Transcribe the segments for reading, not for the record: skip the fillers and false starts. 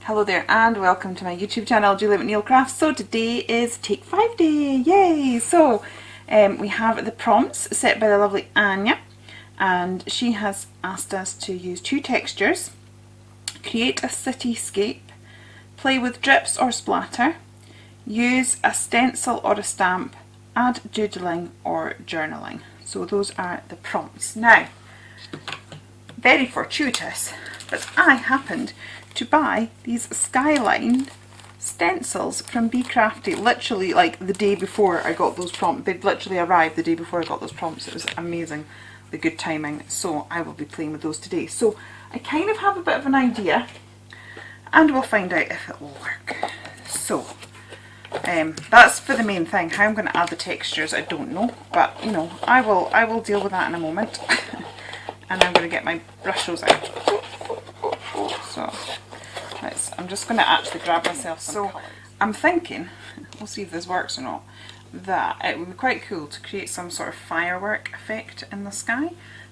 Hello there and welcome to my YouTube channel, Julie McNeil Crafts. So today is Take 5 Day, yay! So we have the prompts set by the lovely Anya, and she has asked us to use 2 textures, create a cityscape, play with drips or splatter, use a stencil or a stamp, add doodling or journaling. So those are the prompts. Now, very fortuitous, but I happened to buy these skyline stencils from Be Crafty literally like the day before I got those prompts. They'd literally arrived the day before I got those prompts. It was amazing, the good timing. So I will be playing with those today. So I kind of have a bit of an idea and we'll find out if it will work. So that's for the main thing. How I'm going to add the textures, I don't know, but you know, I will deal with that in a moment. And I'm going to get my brushes out. So I'm just going to actually grab myself some colours. I'm thinking, we'll see if this works or not, that it would be quite cool to create some sort of firework effect in the sky.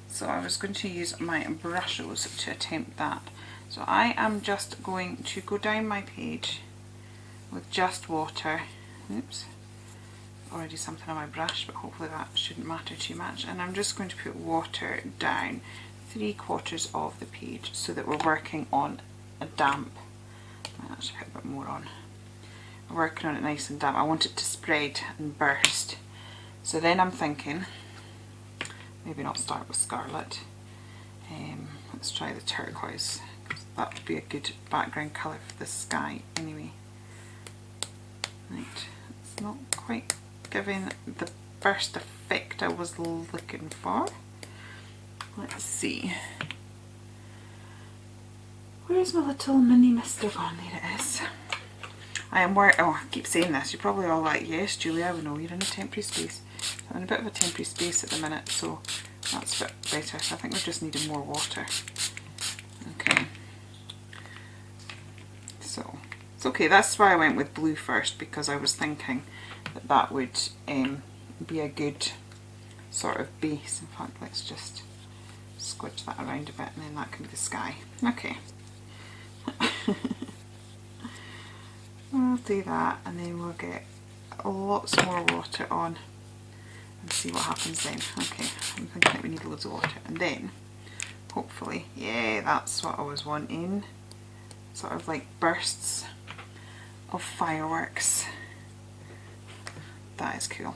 So I was going to use my brushes to attempt that. So I am just going to go down my page with just water. Oops, already something on my brush, but hopefully that shouldn't matter too much. And I'm just going to put water down 3/4 of the page so that we're working on a damp. I might actually put a bit more on. We're working on it nice and damp. I want it to spread and burst. So then I'm thinking, maybe not start with scarlet. Let's try the turquoise, because that would be a good background colour for the sky anyway. Right, it's not quite giving the burst effect I was looking for. Let's see. Where's my little mini mister gone? There it is. I am worried. Oh, I keep saying this. You're probably all like, yes, Julie, I know you're in a temporary space. I'm in a bit of a temporary space at the minute, so that's a bit better. So I think we're just needing more water. Okay. So it's okay. That's why I went with blue first, because I was thinking that that would be a good sort of base. In fact, let's just squidge that around a bit and then that can be the sky. Okay. We'll do that and then we'll get lots more water on and see what happens then. Okay, I'm thinking that we need loads of water, and then hopefully, yeah, that's what I was wanting. Sort of like bursts of fireworks. That is cool.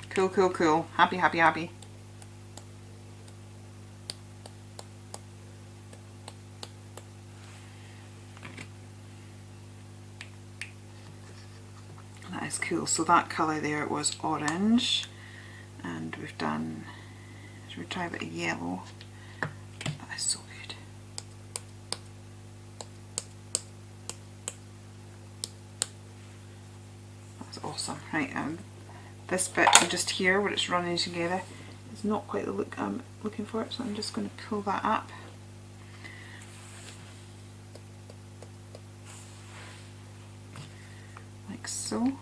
Cool, cool, cool. Happy, happy, happy. That is cool. So that colour there was orange, and we've done, should we try a bit of yellow? That is so good. That's awesome. Right, this bit just here where it's running together is not quite the look I'm looking for, so I'm just going to pull that up. Like so.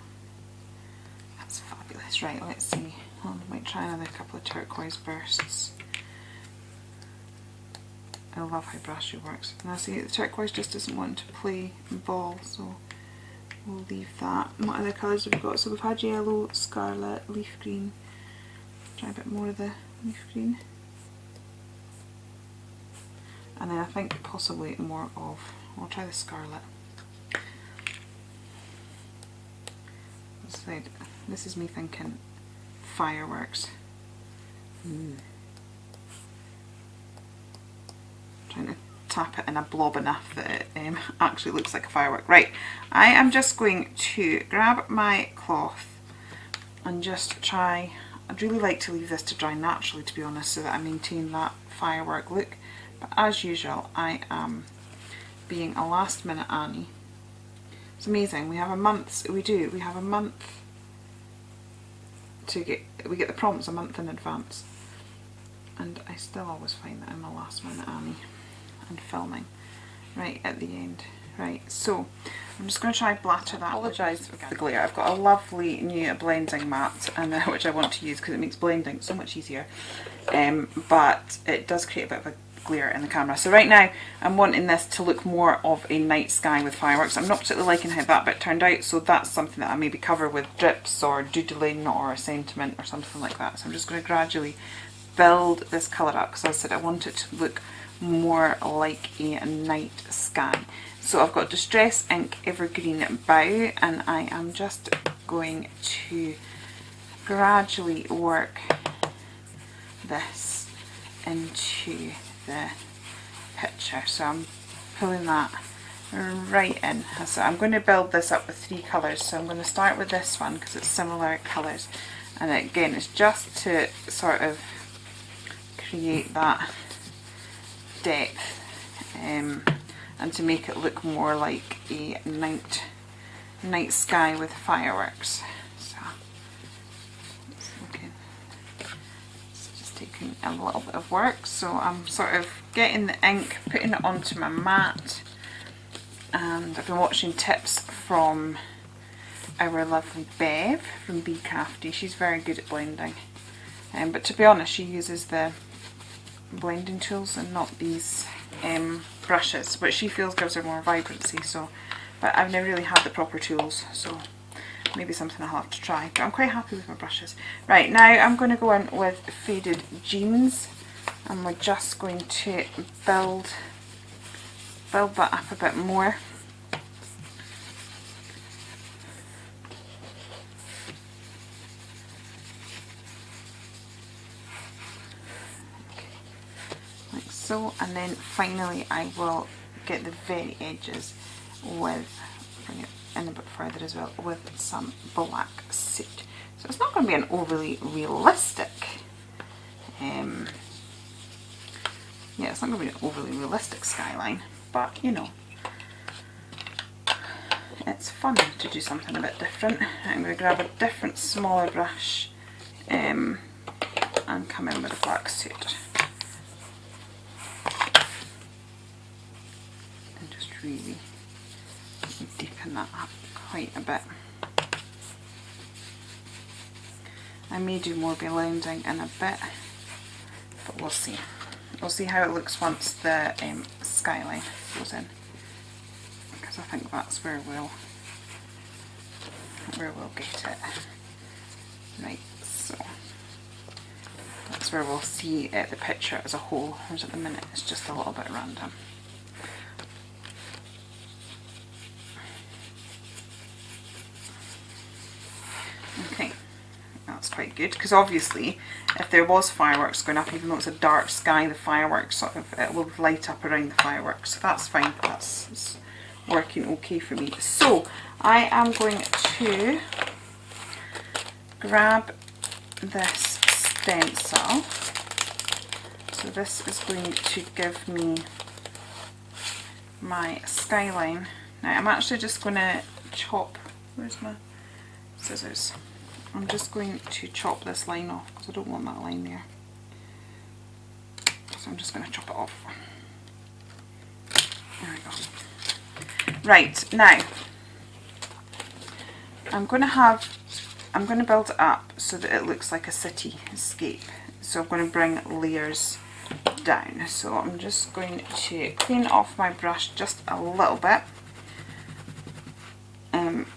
That's fabulous. Right, let's see. I might try another couple of turquoise bursts. I love how brushy works. And I see the turquoise just doesn't want to play ball, so we'll leave that. And what other colours have we got? So we've had yellow, scarlet, leaf green. Try a bit more of the leaf green. And then I think possibly more of, I'll try the scarlet. This is me thinking fireworks. Trying to tap it in a blob enough that it actually looks like a firework. Right, I am just going to grab my cloth and just try, I'd really like to leave this to dry naturally, to be honest, so that I maintain that firework look. But as usual, I am being a last minute Annie. It's amazing. We have a month. We have a month to get. We get the prompts a month in advance, and I still always find that I'm a last minute Annie and filming right at the end. Right, so I'm just going to try blatter that. I apologise for the glare. I've got a lovely new blending mat, and which I want to use because it makes blending so much easier. But it does create a bit of glare in the camera. So right now I'm wanting this to look more of a night sky with fireworks. I'm not particularly liking how that bit turned out, so that's something that I maybe cover with drips or doodling or a sentiment or something like that. So I'm just going to gradually build this colour up, because as I said, I want it to look more like a night sky. So I've got Distress Ink Evergreen Bow, and I am just going to gradually work this into the picture. So I'm pulling that right in. So I'm going to build this up with 3 colours. So I'm going to start with this one because it's similar colours, and again it's just to sort of create that depth and to make it look more like a night sky with fireworks. So it's just taking a little bit of work. So I'm sort of getting the ink, putting it onto my mat, and I've been watching tips from our lovely Bev from Be Crafty. She's very good at blending, but to be honest, she uses the blending tools and not these brushes, which she feels gives her more vibrancy. So, but I've never really had the proper tools, so maybe something I'll have to try. But I'm quite happy with my brushes. Right, now I'm going to go in with Faded Jeans, and we're just going to build that up a bit more. So, and then finally I will get the very edges with, bring it in a bit further as well, with some black soot. So it's not going to be an overly realistic, yeah, it's not going to be an overly realistic skyline, but you know, it's fun to do something a bit different. I'm going to grab a different smaller brush and come in with a black soot. Really deepen that up quite a bit. I may do more blending in a bit, but we'll see. We'll see how it looks once the skyline goes in, because I think that's where we'll get it. Right, so that's where we'll see the picture as a whole, whereas at the minute it's just a little bit random. Okay, that's quite good, because obviously if there was fireworks going up, even though it's a dark sky, the fireworks sort of, it will light up around the fireworks. So that's fine, that's working okay for me. So I am going to grab this stencil. So this is going to give me my skyline. Now I'm actually just going to chop, where's my scissors? I'm just going to chop this line off because I don't want that line there. So I'm just going to chop it off. There we go. Right, now I'm going to build it up so that it looks like a cityscape. So I'm going to bring layers down. So I'm just going to clean off my brush just a little bit.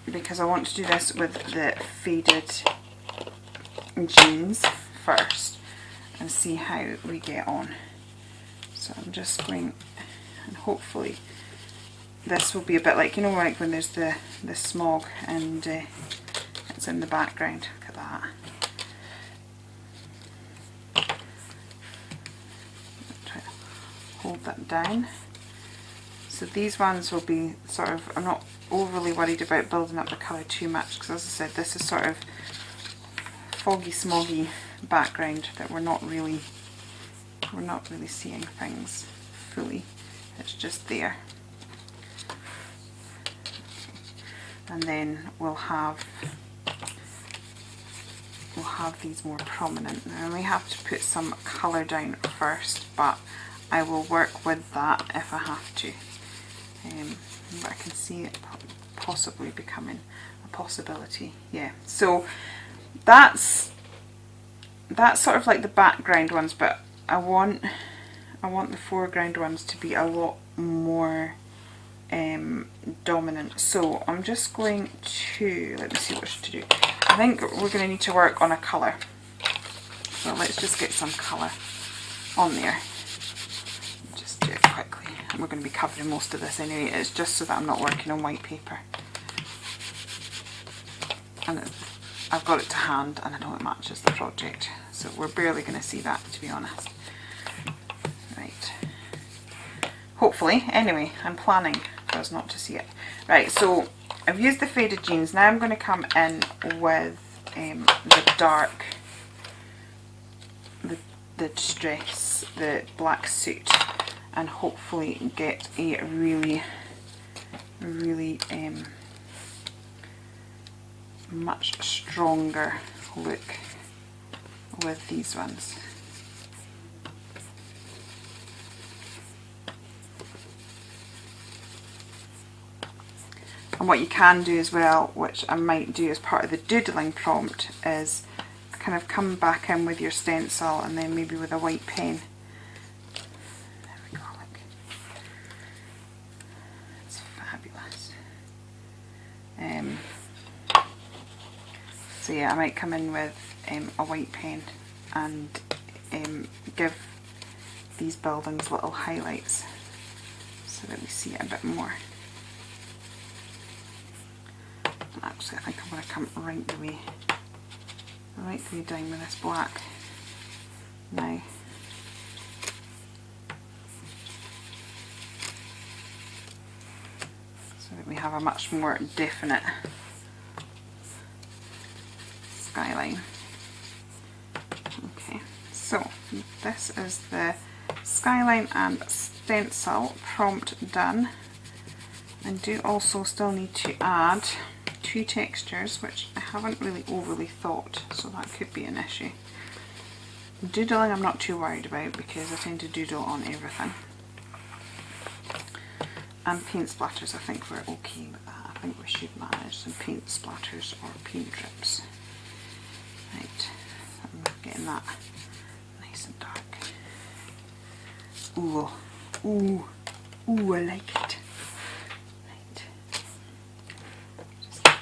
Because I want to do this with the Faded Jeans first and see how we get on. So I'm just going, and hopefully this will be a bit like, you know, like when there's the smog and it's in the background. Look at that. Try to hold that down. So these ones will be sort of, I'm not overly worried about building up the colour too much, because as I said, this is sort of foggy, smoggy background that we're not really seeing things fully. It's just there. And then we'll have these more prominent. Now I may have to put some colour down first, but I will work with that if I have to. But I can see it possibly becoming a possibility. Yeah, so that's sort of like the background ones, but I want I want the foreground ones to be a lot more dominant. So I'm just going to, let me see what to do. I think we're going to need to work on a colour. So let's just get some colour on there. Just do it quickly. And we're going to be covering most of this anyway. It's just so that I'm not working on white paper. And I've got it to hand and I know it matches the project. So we're barely going to see that, to be honest. Right. Hopefully. Anyway, I'm planning for us not to see it. Right, so I've used the faded jeans. Now I'm going to come in with the dark, the distress, the black suit, and hopefully get a really much stronger look with these ones. And what you can do as well, which I might do as part of the doodling prompt, is kind of come back in with your stencil and then maybe with a white pen. There we go, look. It's fabulous. So yeah, I might come in with a white pen and give these buildings little highlights so that we see it a bit more. Actually, I think I'm going to come right the way down with this black now. So that we have a much more definite skyline. Okay, so this is the skyline and stencil prompt done. I do also still need to add two textures, which I haven't really overly thought, so that could be an issue. Doodling I'm not too worried about because I tend to doodle on everything. And paint splatters, I think we're okay with that. I think we should manage some paint splatters or paint drips. Right, so I'm getting that nice and dark. Ooh, ooh, ooh, I like it.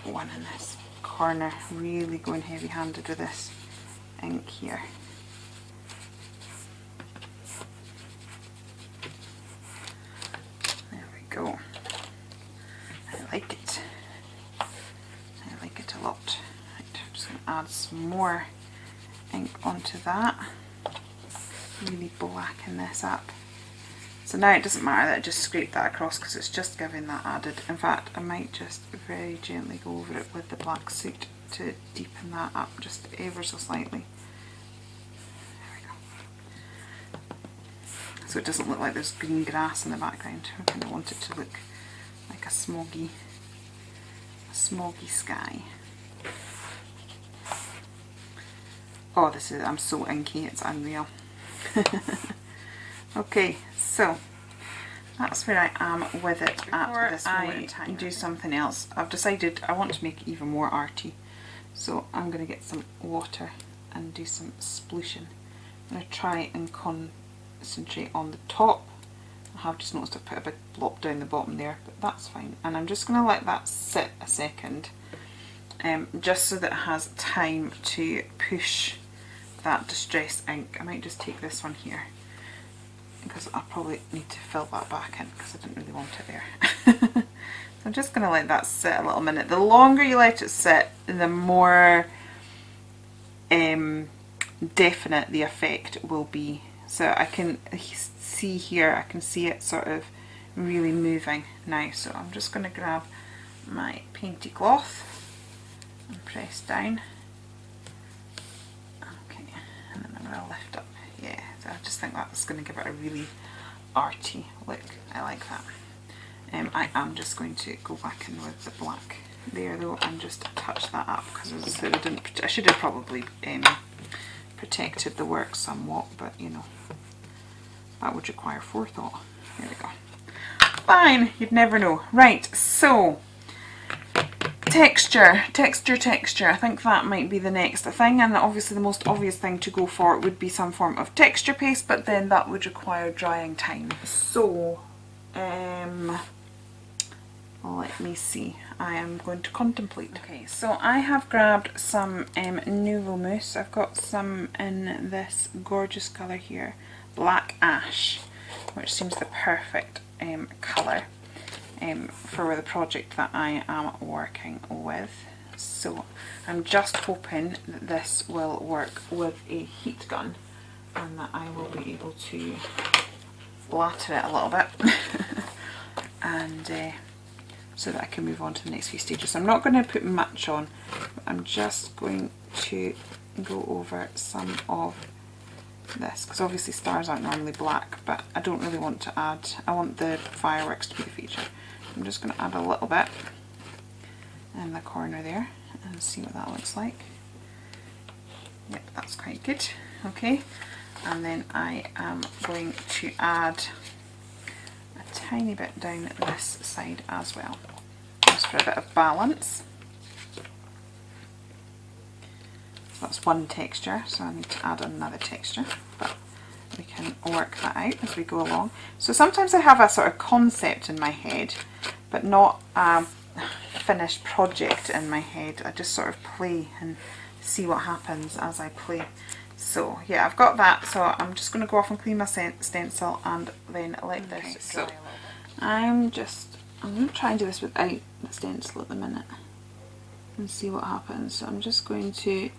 One in this corner, really going heavy handed with this ink here. There we go. I like it. I like it a lot. Right, I'm just going to add some more ink onto that. Really blacken this up. So now it doesn't matter that I just scrape that across because it's just giving that added. In fact, I might just very gently go over it with the black suit to deepen that up just ever so slightly. There we go. So it doesn't look like there's green grass in the background. I kind of want it to look like a smoggy sky. Oh, I'm so inky, it's unreal. Okay, so that's where I am with it at this moment in time. Do something else. I've decided I want to make it even more arty, so I'm going to get some water and do some splooshin. I'm going to try and concentrate on the top. I have just noticed I've put a big blob down the bottom there, but that's fine. And I'm just going to let that sit a second, just so that it has time to push that distress ink. I might just take this one here, because I'll probably need to fill that back in because I didn't really want it there. So I'm just going to let that sit a little minute. The longer you let it sit, the more definite the effect will be. So I can see here, I can see it sort of really moving now. So I'm just going to grab my painty cloth and press down. Okay, and then I'm going to lift up. Yeah, so I just think that's going to give it a really arty look. I like that. I am just going to go back in with the black there though and just touch that up because as I said, I should have probably protected the work somewhat, but you know, that would require forethought. There we go. Fine, you'd never know. Right, so texture. I think that might be the next thing, and obviously the most obvious thing to go for would be some form of texture paste, but then that would require drying time. So, let me see. I am going to contemplate. Okay, so I have grabbed some Nouveau Mousse. I've got some in this gorgeous colour here, Black Ash, which seems the perfect colour for the project that I am working with. So I'm just hoping that this will work with a heat gun and that I will be able to splatter it a little bit and so that I can move on to the next few stages. So I'm not going to put much on, but I'm just going to go over some of this, because obviously stars aren't normally black, but I don't really want to add, I want the fireworks to be the feature. I'm just going to add a little bit in the corner there and see what that looks like. Yep, that's quite good. Okay, and then I am going to add a tiny bit down this side as well, just for a bit of balance. That's one texture, so I need to add another texture, but we can work that out as we go along. So sometimes I have a sort of concept in my head, but not a finished project in my head. I just sort of play and see what happens as I play. So yeah, I've got that, so I'm just going to go off and clean my stencil and then let this dry a little bit. I'm going to try and do this without the stencil at the minute and see what happens. So I'm just going to,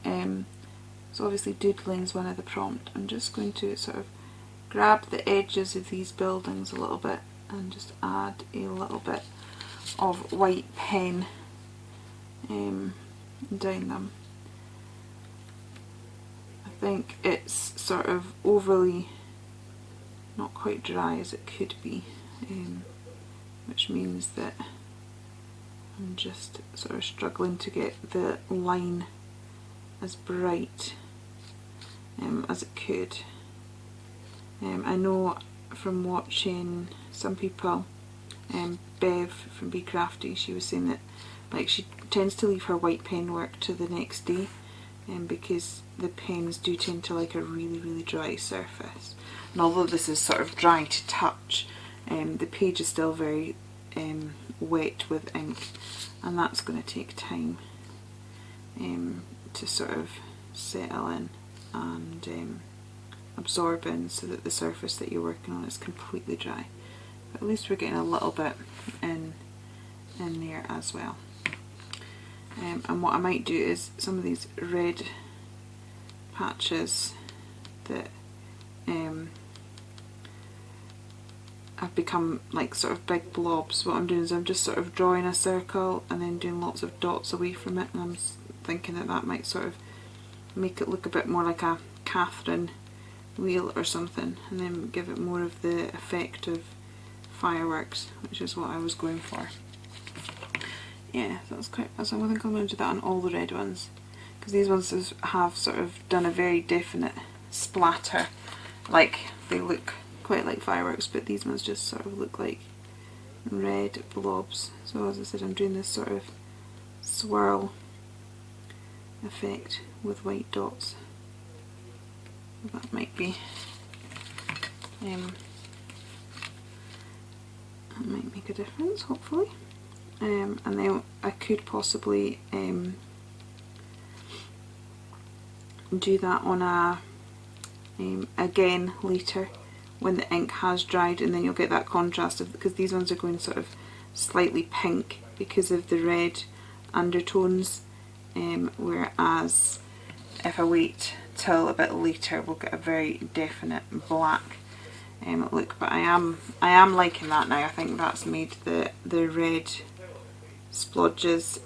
so obviously doodling is one of the prompt. I'm just going to sort of grab the edges of these buildings a little bit and just add a little bit of white pen down them. I think it's sort of overly, not quite dry as it could be, which means that I'm just sort of struggling to get the line as bright as it could. I know from watching some people, Bev from Be Crafty, she was saying that like she tends to leave her white pen work to the next day because the pens do tend to like a really dry surface. And although this is sort of dry to touch, the page is still very wet with ink, and that's going to take time to sort of settle in and absorb in, so that the surface that you're working on is completely dry. But at least we're getting a little bit in there as well. And what I might do is some of these red patches that have become like sort of big blobs, what I'm doing is I'm just sort of drawing a circle and then doing lots of dots away from it, and I'm thinking that that might sort of make it look a bit more like a Catherine wheel or something, and then give it more of the effect of fireworks, which is what I was going for. Yeah, that's quite, so I think I'm going to do that on all the red ones, because these ones have sort of done a very definite splatter, like they look quite like fireworks, but these ones just sort of look like red blobs. So as I said, I'm doing this sort of swirl effect with white dots. That might be, that might make a difference, hopefully. And then I could possibly do that on a again later when the ink has dried, and then you'll get that contrast of, because these ones are going sort of slightly pink because of the red undertones, whereas if I wait till a bit later we'll get a very definite black look. But I am liking that now. I think that's made the red splodges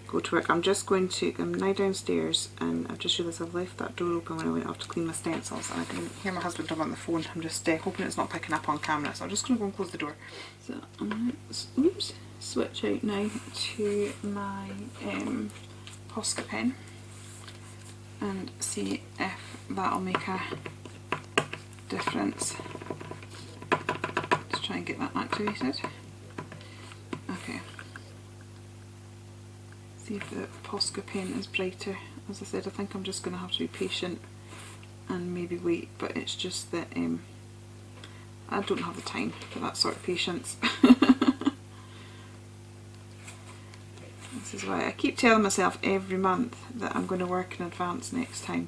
go to work. I'm now downstairs, and I've just realised I've left that door open when I went off to clean my stencils, and I can hear my husband on the phone. I'm just hoping it's not picking up on camera, so I'm just going to go and close the door. So I'm going to switch out now to my Posca pen and see if that'll make a difference. Let's try and get that activated. Okay. See if the Posca paint is brighter. As I said, I think I'm just going to have to be patient and maybe wait, but it's just that I don't have the time for that sort of patience. This is why I keep telling myself every month that I'm going to work in advance next time.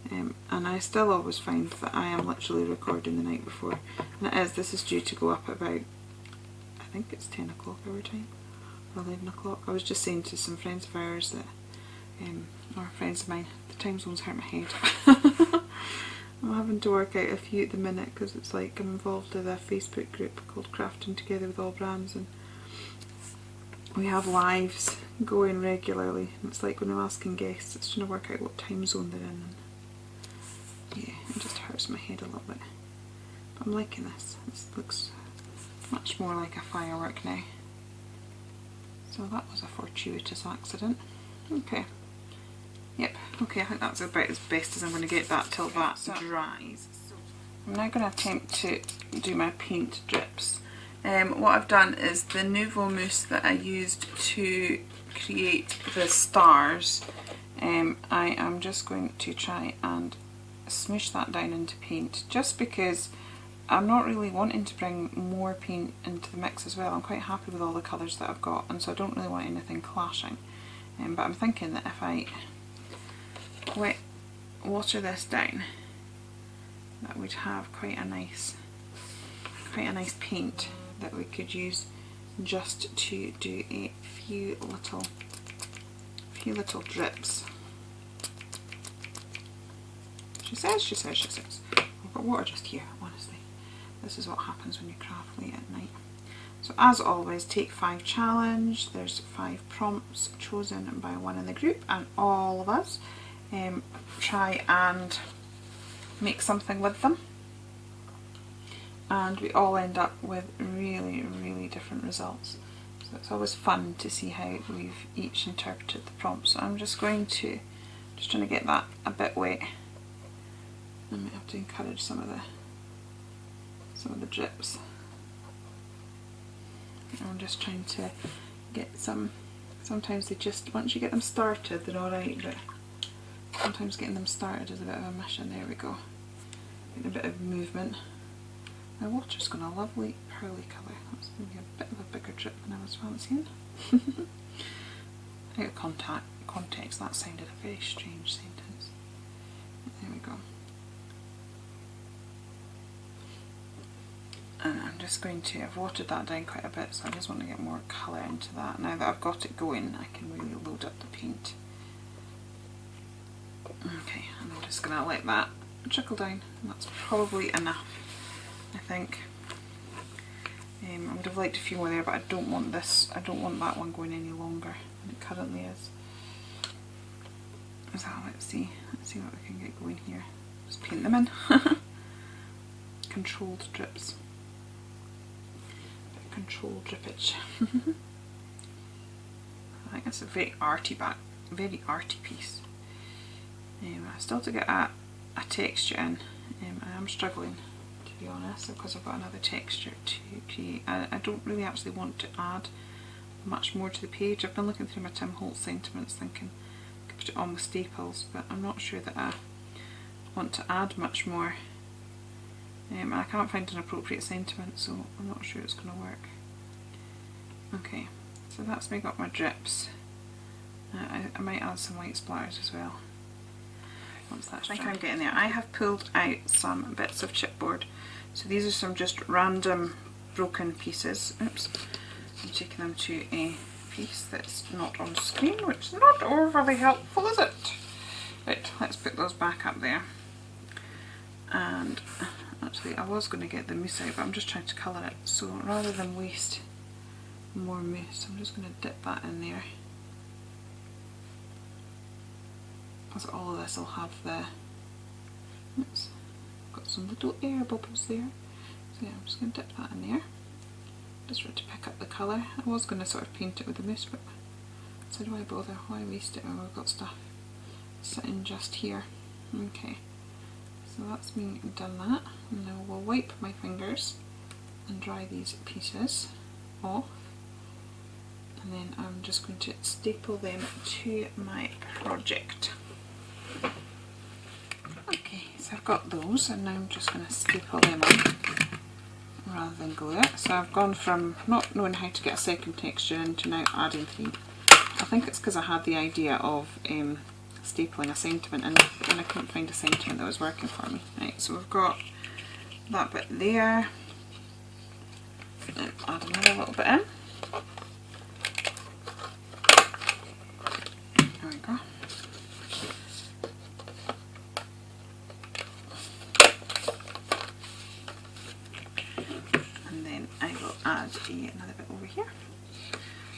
And I still always find that I am literally recording the night before. And this is due to go up at about, I think it's 10 o'clock our time, or 11 o'clock. I was just saying to some friends of ours that, or friends of mine, the time zones hurt my head. I'm having to work out a few at the minute because it's like I'm involved in a Facebook group called Crafting Together with All Brands, and we have lives going regularly, and it's like when I'm asking guests, it's trying to work out what time zone they're in. And yeah, it just hurts my head a little bit. But I'm liking this. This looks much more like a firework now. So that was a fortuitous accident. Okay. Yep, okay, I think that's about as best as I'm going to get that till that dries. So I'm now going to attempt to do my paint drips. What I've done is the Nouveau Mousse that I used to create the stars, I am just going to try and smoosh that down into paint, just because I'm not really wanting to bring more paint into the mix as well. I'm quite happy with all the colours that I've got, and so I don't really want anything clashing. But I'm thinking that if I water this down, that would have quite a nice paint that we could use just to do a few little drips. She says. I've got water just here, honestly. This is what happens when you craft late at night. So as always, Take 5 challenge. There's 5 prompts chosen by one in the group, and all of us try and make something with them. And we all end up with really different results. So it's always fun to see how we've each interpreted the prompts. So I'm just trying to get that a bit wet. I might have to encourage some of the drips. I'm just trying to get some. Sometimes they just, once you get them started, they're alright, but sometimes getting them started is a bit of a mission. There we go. Getting a bit of movement. My water's got a lovely pearly colour. That's maybe a bit of a bigger drip than I was fancying. Out of context, that sounded a very strange sentence. There we go. And I'm just going to, I've watered that down quite a bit, so I just want to get more colour into that. Now that I've got it going, I can really load up the paint. Okay, and I'm just going to let that trickle down, and that's probably enough, I think. I would have liked a few more there, but I don't want that one going any longer than it currently is. So let's see what we can get going here. Just paint them in. Controlled drips. Controlled drippage. I think it's a very arty piece. I still have to get a texture in. I am struggling, to be honest, because I've got another texture to create. I don't really actually want to add much more to the page. I've been looking through my Tim Holtz sentiments thinking I could put it on with staples, but I'm not sure that I want to add much more. And I can't find an appropriate sentiment, so I'm not sure it's going to work. Okay, so that's me got my drips. I might add some white splatters as well. Once that's dry. I think I'm getting there. I have pulled out some bits of chipboard. So these are some just random broken pieces. Oops. I'm taking them to a piece that's not on screen, which is not overly helpful, is it? Right, let's put those back up there. And actually, I was going to get the mousse out, but I'm just trying to colour it. So rather than waste more mousse, I'm just going to dip that in there. Because all of this will have the, oops, got some little air bubbles there. So yeah, I'm just going to dip that in there, just for it to pick up the colour. I was going to sort of paint it with the mousse, but so why bother? Why waste it when we've got stuff sitting just here? Okay. So that's me done that, and now we'll wipe my fingers and dry these pieces off. and then I'm just going to staple them to my project. Okay, so I've got those, and now I'm just going to staple them on rather than glue it. So I've gone from not knowing how to get a second texture in to now adding 3. I think it's because I had the idea of stapling a sentiment in, and I couldn't find a sentiment that was working for me. Right, so we've got that bit there, and add another little bit in. There we go. And then I will add another bit over here.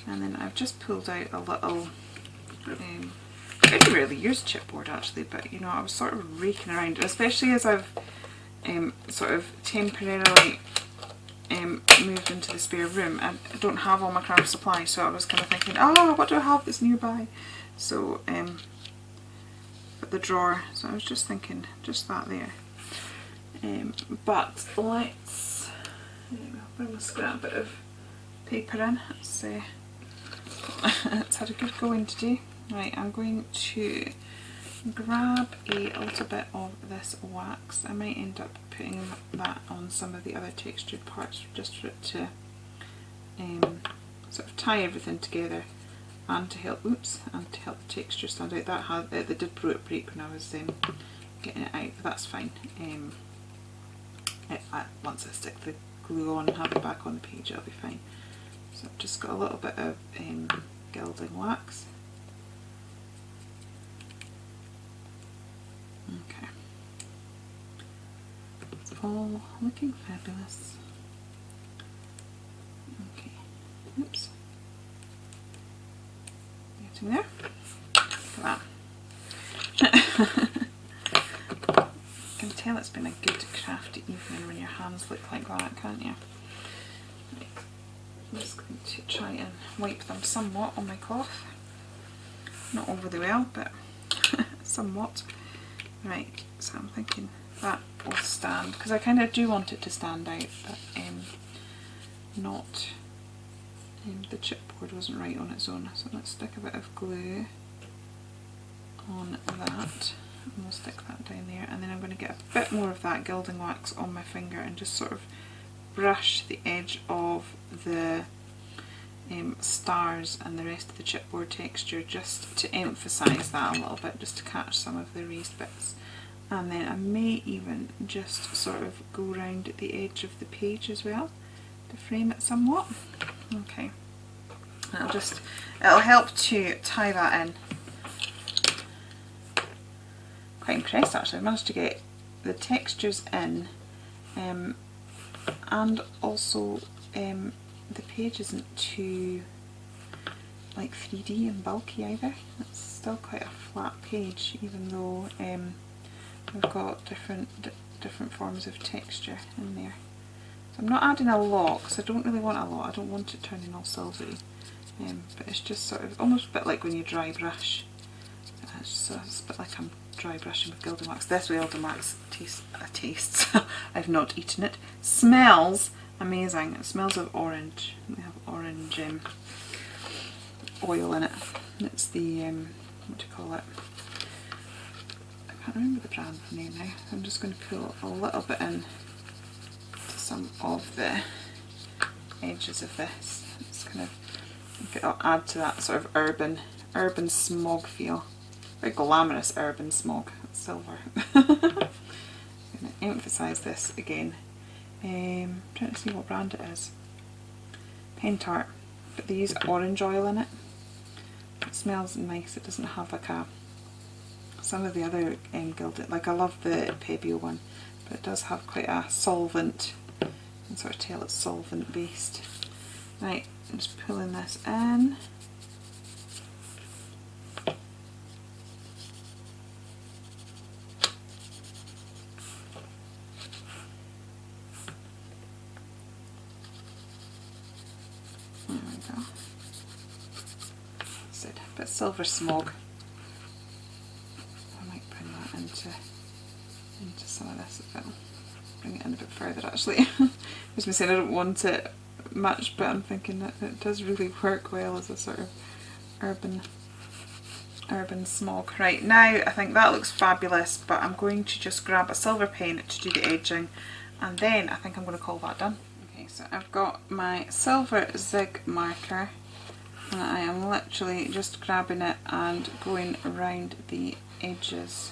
And then I've just pulled out a little, I very rarely use chipboard actually, but you know, I was sort of raking around, especially as I've sort of temporarily moved into the spare room. I don't have all my craft supplies, so I was kind of thinking, oh, what do I have that's nearby? So, but the drawer, so I was just thinking, just that there. But let's bring a scrap bit of paper in. It's had a good go in today. Right, I'm going to grab a little bit of this wax. I might end up putting that on some of the other textured parts just for it to sort of tie everything together and to help, and to help the texture stand out. That had, they did break when I was getting it out, but that's fine. Once I stick the glue on and have it back on the page, it'll be fine. So I've just got a little bit of gilding wax. Okay, it's all looking fabulous. Okay, oops, getting there. Look at that. You can tell it's been a good crafty evening when your hands look like that, can't you? Right. I'm just going to try and wipe them somewhat on my cloth. Not overly well, but somewhat. Right, so I'm thinking that will stand, because I kind of do want it to stand out, but not, the chipboard wasn't right on its own. So let's stick a bit of glue on that, and we'll stick that down there, and then I'm going to get a bit more of that gilding wax on my finger and just sort of brush the edge of the stars and the rest of the chipboard texture, just to emphasise that a little bit, just to catch some of the raised bits. And then I may even just sort of go around at the edge of the page as well to frame it somewhat. Okay, and it'll help to tie that in. Quite impressed actually, I managed to get the textures in, and also the page isn't too like 3D and bulky either. It's still quite a flat page, even though we've got different forms of texture in there. So I'm not adding a lot, because I don't really want a lot. I don't want it turning all silvery, but it's just sort of almost a bit like when you dry brush. It's a bit like I'm dry brushing with gilding wax. This gilding wax tastes I've not eaten it. Smells amazing. It smells of orange. We have orange oil in it. It's the what do you call it? I can't remember the brand name now. I'm just going to pull a little bit in to some of the edges of this. It's kind of, it'll add to that sort of urban smog feel. Very glamorous urban smog. It's silver. I'm going to emphasise this again. I'm trying to see what brand it is. Pentart, but they use orange oil in it. It smells nice. It doesn't have like some of the other gilded, like I love the Pebble one, but it does have quite a solvent. You can sort of tell it's solvent based. Right, I'm just pulling this in. There we go. That's it. A bit silver smog. I might bring that into some of this a bit. Bring it in a bit further actually. As I said, I don't want it much, but I'm thinking that it does really work well as a sort of urban smock. Right, now I think that looks fabulous, but I'm going to just grab a silver pen to do the edging, and then I think I'm going to call that done. Okay, so I've got my silver zig marker, and I am literally just grabbing it and going around the edges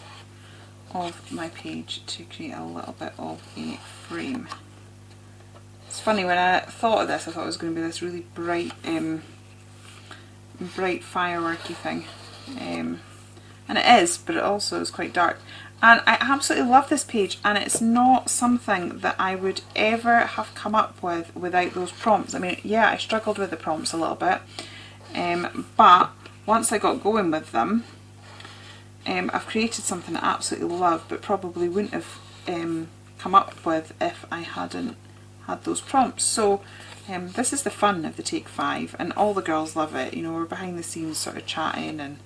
of my page to create a little bit of a frame. It's funny, when I thought of this I thought it was going to be this really bright fireworky thing, and it is, but it also is quite dark. And I absolutely love this page, and it's not something that I would ever have come up with without those prompts. I mean, yeah, I struggled with the prompts a little bit, but once I got going with them, I've created something I absolutely love, but probably wouldn't have come up with if I hadn't had those prompts. So this is the fun of the Take 5, and all the girls love it. You know, we're behind the scenes sort of chatting, and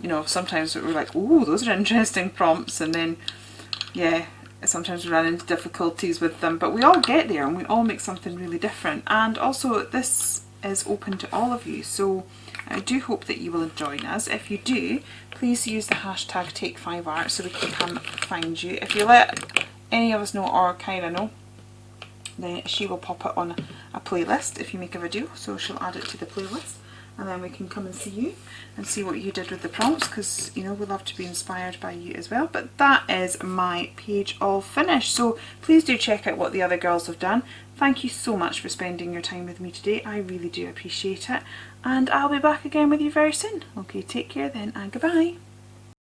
you know, sometimes we're like, oh, those are interesting prompts, and then yeah, sometimes we run into difficulties with them, but we all get there and we all make something really different. And also this is open to all of you, so I do hope that you will join us. If you do, please use the hashtag Take5Art so we can come find you. If you let any of us know, or Kyra know, then she will pop it on a playlist if you make a video, so she'll add it to the playlist, and then we can come and see you and see what you did with the prompts, because you know, we love to be inspired by you as well. But that is my page all finished, so please do check out what the other girls have done. Thank you so much for spending your time with me today, I really do appreciate it, and I'll be back again with you very soon. Okay, take care then, and goodbye.